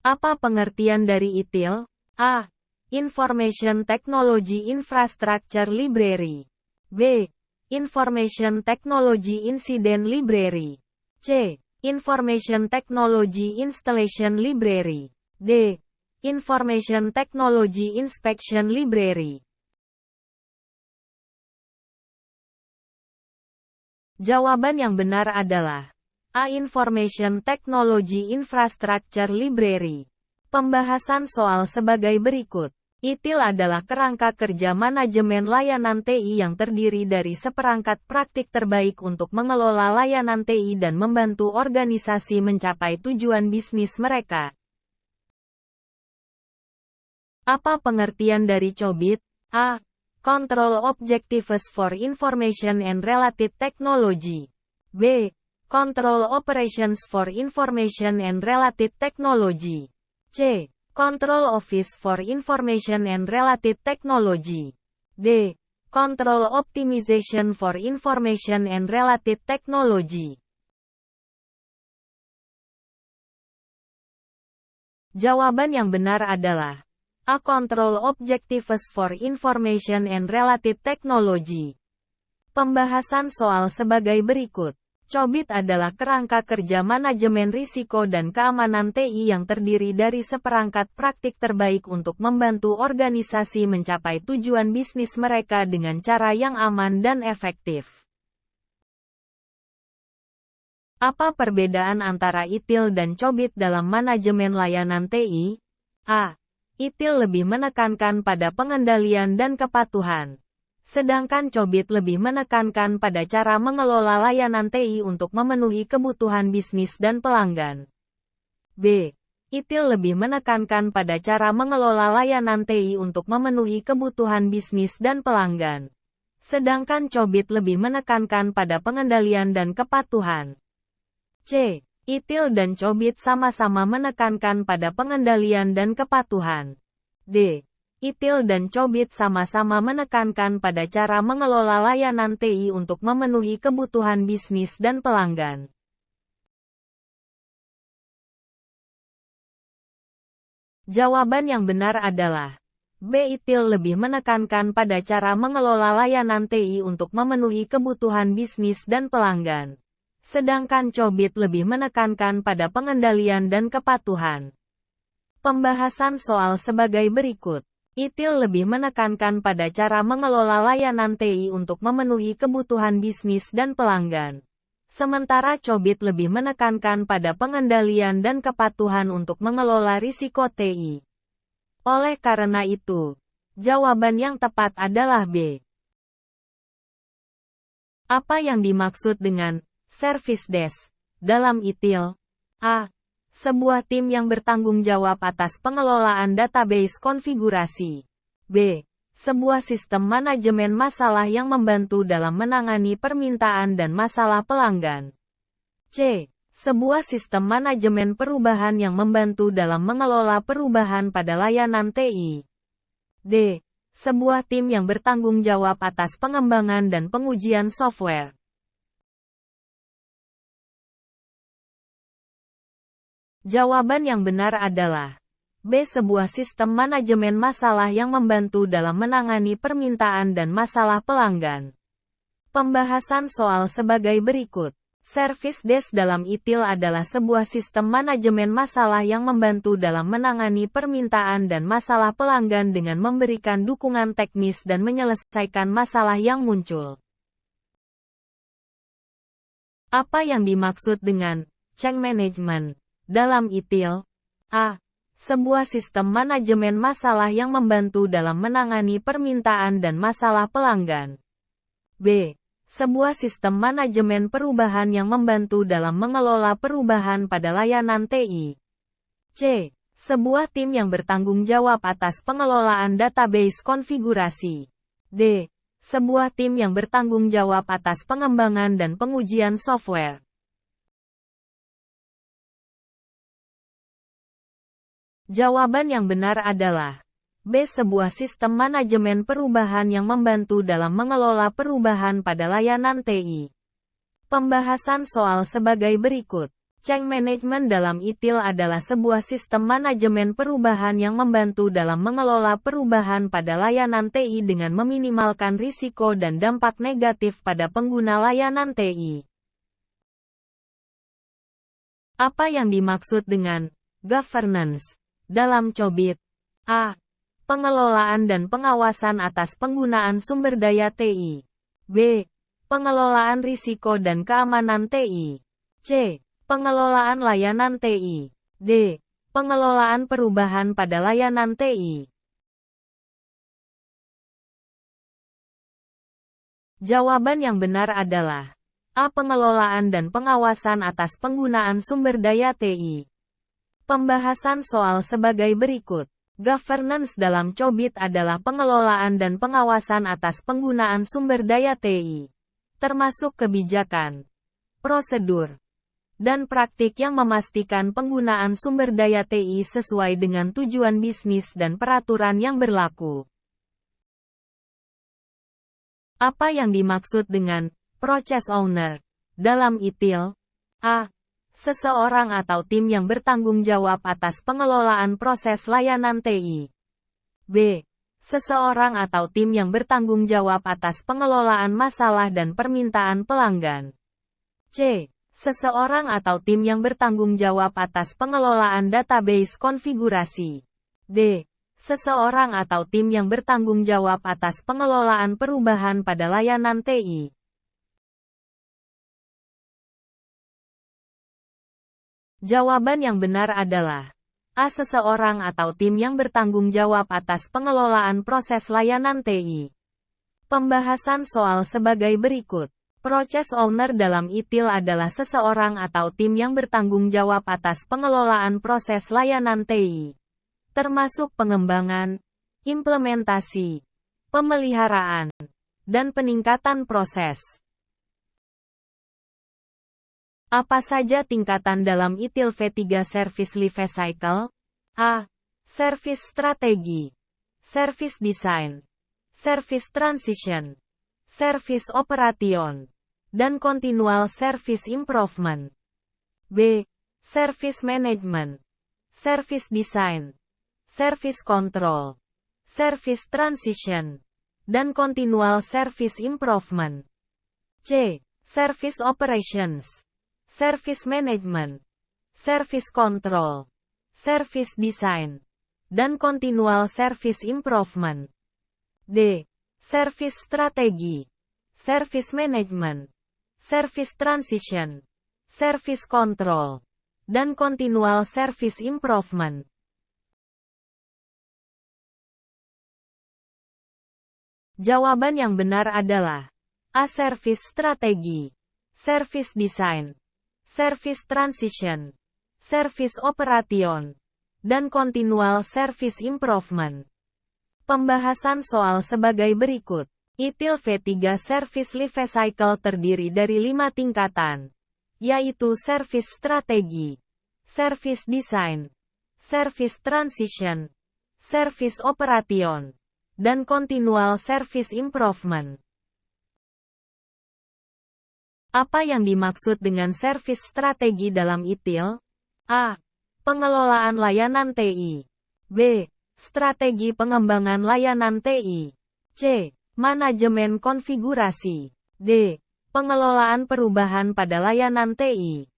Apa pengertian dari ITIL? A. Information Technology Infrastructure Library. B. Information Technology Incident Library. C. Information Technology Installation Library. D. Information Technology Inspection Library. Jawaban yang benar adalah A. Information Technology Infrastructure Library. Pembahasan soal sebagai berikut. ITIL adalah kerangka kerja manajemen layanan TI yang terdiri dari seperangkat praktik terbaik untuk mengelola layanan TI dan membantu organisasi mencapai tujuan bisnis mereka. Apa pengertian dari COBIT? A. Control Objectives for Information and Related Technology. B. Control Operations for Information and Related Technology. C. Control Office for Information and Related Technology. D. Control Optimization for Information and Related Technology. Jawaban yang benar adalah A. Control Objectives for Information and Related Technology. Pembahasan soal sebagai berikut. COBIT adalah kerangka kerja manajemen risiko dan keamanan TI yang terdiri dari seperangkat praktik terbaik untuk membantu organisasi mencapai tujuan bisnis mereka dengan cara yang aman dan efektif. Apa perbedaan antara ITIL dan COBIT dalam manajemen layanan TI? A. ITIL lebih menekankan pada pengendalian dan kepatuhan. Sedangkan COBIT lebih menekankan pada cara mengelola layanan TI untuk memenuhi kebutuhan bisnis dan pelanggan. B. ITIL lebih menekankan pada cara mengelola layanan TI untuk memenuhi kebutuhan bisnis dan pelanggan. Sedangkan COBIT lebih menekankan pada pengendalian dan kepatuhan. C. ITIL dan COBIT sama-sama menekankan pada pengendalian dan kepatuhan. D. ITIL dan COBIT sama-sama menekankan pada cara mengelola layanan TI untuk memenuhi kebutuhan bisnis dan pelanggan. Jawaban yang benar adalah B. ITIL lebih menekankan pada cara mengelola layanan TI untuk memenuhi kebutuhan bisnis dan pelanggan. Sedangkan COBIT lebih menekankan pada pengendalian dan kepatuhan. Pembahasan soal sebagai berikut. ITIL lebih menekankan pada cara mengelola layanan TI untuk memenuhi kebutuhan bisnis dan pelanggan. Sementara COBIT lebih menekankan pada pengendalian dan kepatuhan untuk mengelola risiko TI. Oleh karena itu, jawaban yang tepat adalah B. Apa yang dimaksud dengan Service Desk dalam ITIL? A. Sebuah tim yang bertanggung jawab atas pengelolaan database konfigurasi. B. Sebuah sistem manajemen masalah yang membantu dalam menangani permintaan dan masalah pelanggan. C. Sebuah sistem manajemen perubahan yang membantu dalam mengelola perubahan pada layanan TI. D. Sebuah tim yang bertanggung jawab atas pengembangan dan pengujian software. Jawaban yang benar adalah B. Sebuah sistem manajemen masalah yang membantu dalam menangani permintaan dan masalah pelanggan. Pembahasan soal sebagai berikut. Service Desk dalam ITIL adalah sebuah sistem manajemen masalah yang membantu dalam menangani permintaan dan masalah pelanggan dengan memberikan dukungan teknis dan menyelesaikan masalah yang muncul. Apa yang dimaksud dengan change management dalam ITIL? A. Sebuah sistem manajemen masalah yang membantu dalam menangani permintaan dan masalah pelanggan. B. Sebuah sistem manajemen perubahan yang membantu dalam mengelola perubahan pada layanan TI. C. Sebuah tim yang bertanggung jawab atas pengelolaan database konfigurasi. D. Sebuah tim yang bertanggung jawab atas pengembangan dan pengujian software. Jawaban yang benar adalah B. Sebuah sistem manajemen perubahan yang membantu dalam mengelola perubahan pada layanan TI. Pembahasan soal sebagai berikut. Change management dalam ITIL adalah sebuah sistem manajemen perubahan yang membantu dalam mengelola perubahan pada layanan TI dengan meminimalkan risiko dan dampak negatif pada pengguna layanan TI. Apa yang dimaksud dengan governance dalam COBIT? A. Pengelolaan dan pengawasan atas penggunaan sumber daya TI. B. Pengelolaan risiko dan keamanan TI. C. Pengelolaan layanan TI. D. Pengelolaan perubahan pada layanan TI. Jawaban yang benar adalah A. Pengelolaan dan pengawasan atas penggunaan sumber daya TI. Pembahasan soal sebagai berikut. Governance dalam COBIT adalah pengelolaan dan pengawasan atas penggunaan sumber daya TI, termasuk kebijakan, prosedur, dan praktik yang memastikan penggunaan sumber daya TI sesuai dengan tujuan bisnis dan peraturan yang berlaku. Apa yang dimaksud dengan process owner dalam ITIL? A. Seseorang atau tim yang bertanggung jawab atas pengelolaan proses layanan TI. B. Seseorang atau tim yang bertanggung jawab atas pengelolaan masalah dan permintaan pelanggan. C. Seseorang atau tim yang bertanggung jawab atas pengelolaan database konfigurasi. D. Seseorang atau tim yang bertanggung jawab atas pengelolaan perubahan pada layanan TI. Jawaban yang benar adalah A. Seseorang atau tim yang bertanggung jawab atas pengelolaan proses layanan TI. Pembahasan soal sebagai berikut. Process owner dalam ITIL adalah seseorang atau tim yang bertanggung jawab atas pengelolaan proses layanan TI, termasuk pengembangan, implementasi, pemeliharaan, dan peningkatan proses. Apa saja tingkatan dalam ITIL V3 Service Life Cycle? A. Service Strategi, Service Design, Service Transition, Service Operation, dan Continual Service Improvement. B. Service Management, Service Design, Service Control, Service Transition, dan Continual Service Improvement. C. Service Operations, Service Management, Service Control, Service Design, dan Continual Service Improvement. D. Service Strategi, Service Management, Service Transition, Service Control, dan Continual Service Improvement. Jawaban yang benar adalah A. Service Strategi, Service Design, Service Transition, Service Operation, dan Continual Service Improvement. Pembahasan soal sebagai berikut. ITIL V3 Service Life Cycle terdiri dari 5 tingkatan, yaitu Service Strategi, Service Design, Service Transition, Service Operation, dan Continual Service Improvement. Apa yang dimaksud dengan service strategi dalam ITIL? A. Pengelolaan layanan TI. B. Strategi pengembangan layanan TI. C. Manajemen konfigurasi. D. Pengelolaan perubahan pada layanan TI.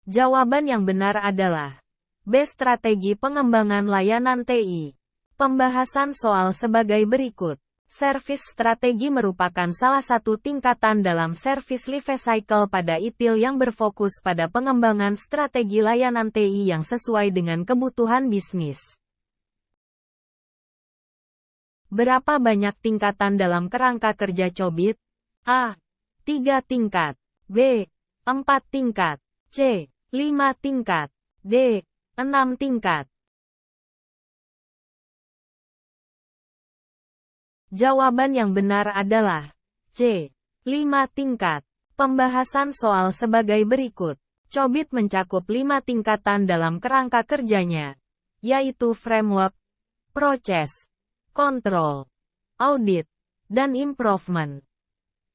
Jawaban yang benar adalah B. Strategi pengembangan layanan TI. Pembahasan soal sebagai berikut. Service strategi merupakan salah satu tingkatan dalam service life cycle pada ITIL yang berfokus pada pengembangan strategi layanan TI yang sesuai dengan kebutuhan bisnis. Berapa banyak tingkatan dalam kerangka kerja COBIT? A. 3 tingkat. B. 4 tingkat. C. 5 tingkat. D. 6 tingkat. Jawaban yang benar adalah C. 5 tingkat. Pembahasan soal sebagai berikut. COBIT mencakup 5 tingkatan dalam kerangka kerjanya, yaitu framework, process, control, audit, dan improvement.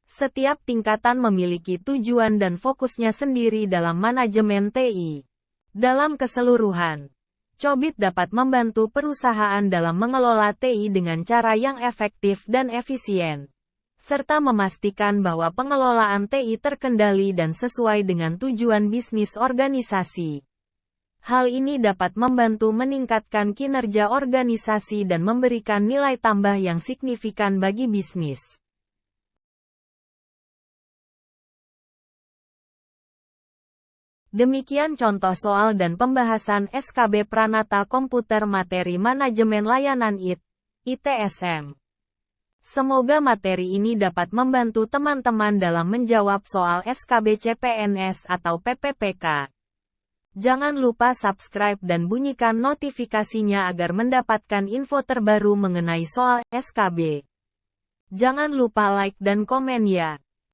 Setiap tingkatan memiliki tujuan dan fokusnya sendiri dalam manajemen TI. Dalam keseluruhan, Cobit dapat membantu perusahaan dalam mengelola TI dengan cara yang efektif dan efisien, serta memastikan bahwa pengelolaan TI terkendali dan sesuai dengan tujuan bisnis organisasi. Hal ini dapat membantu meningkatkan kinerja organisasi dan memberikan nilai tambah yang signifikan bagi bisnis. Demikian contoh soal dan pembahasan SKB Pranata Komputer Materi Manajemen Layanan ITSM. Semoga materi ini dapat membantu teman-teman dalam menjawab soal SKB CPNS atau PPPK. Jangan lupa subscribe dan bunyikan notifikasinya agar mendapatkan info terbaru mengenai soal SKB. Jangan lupa like dan komen ya.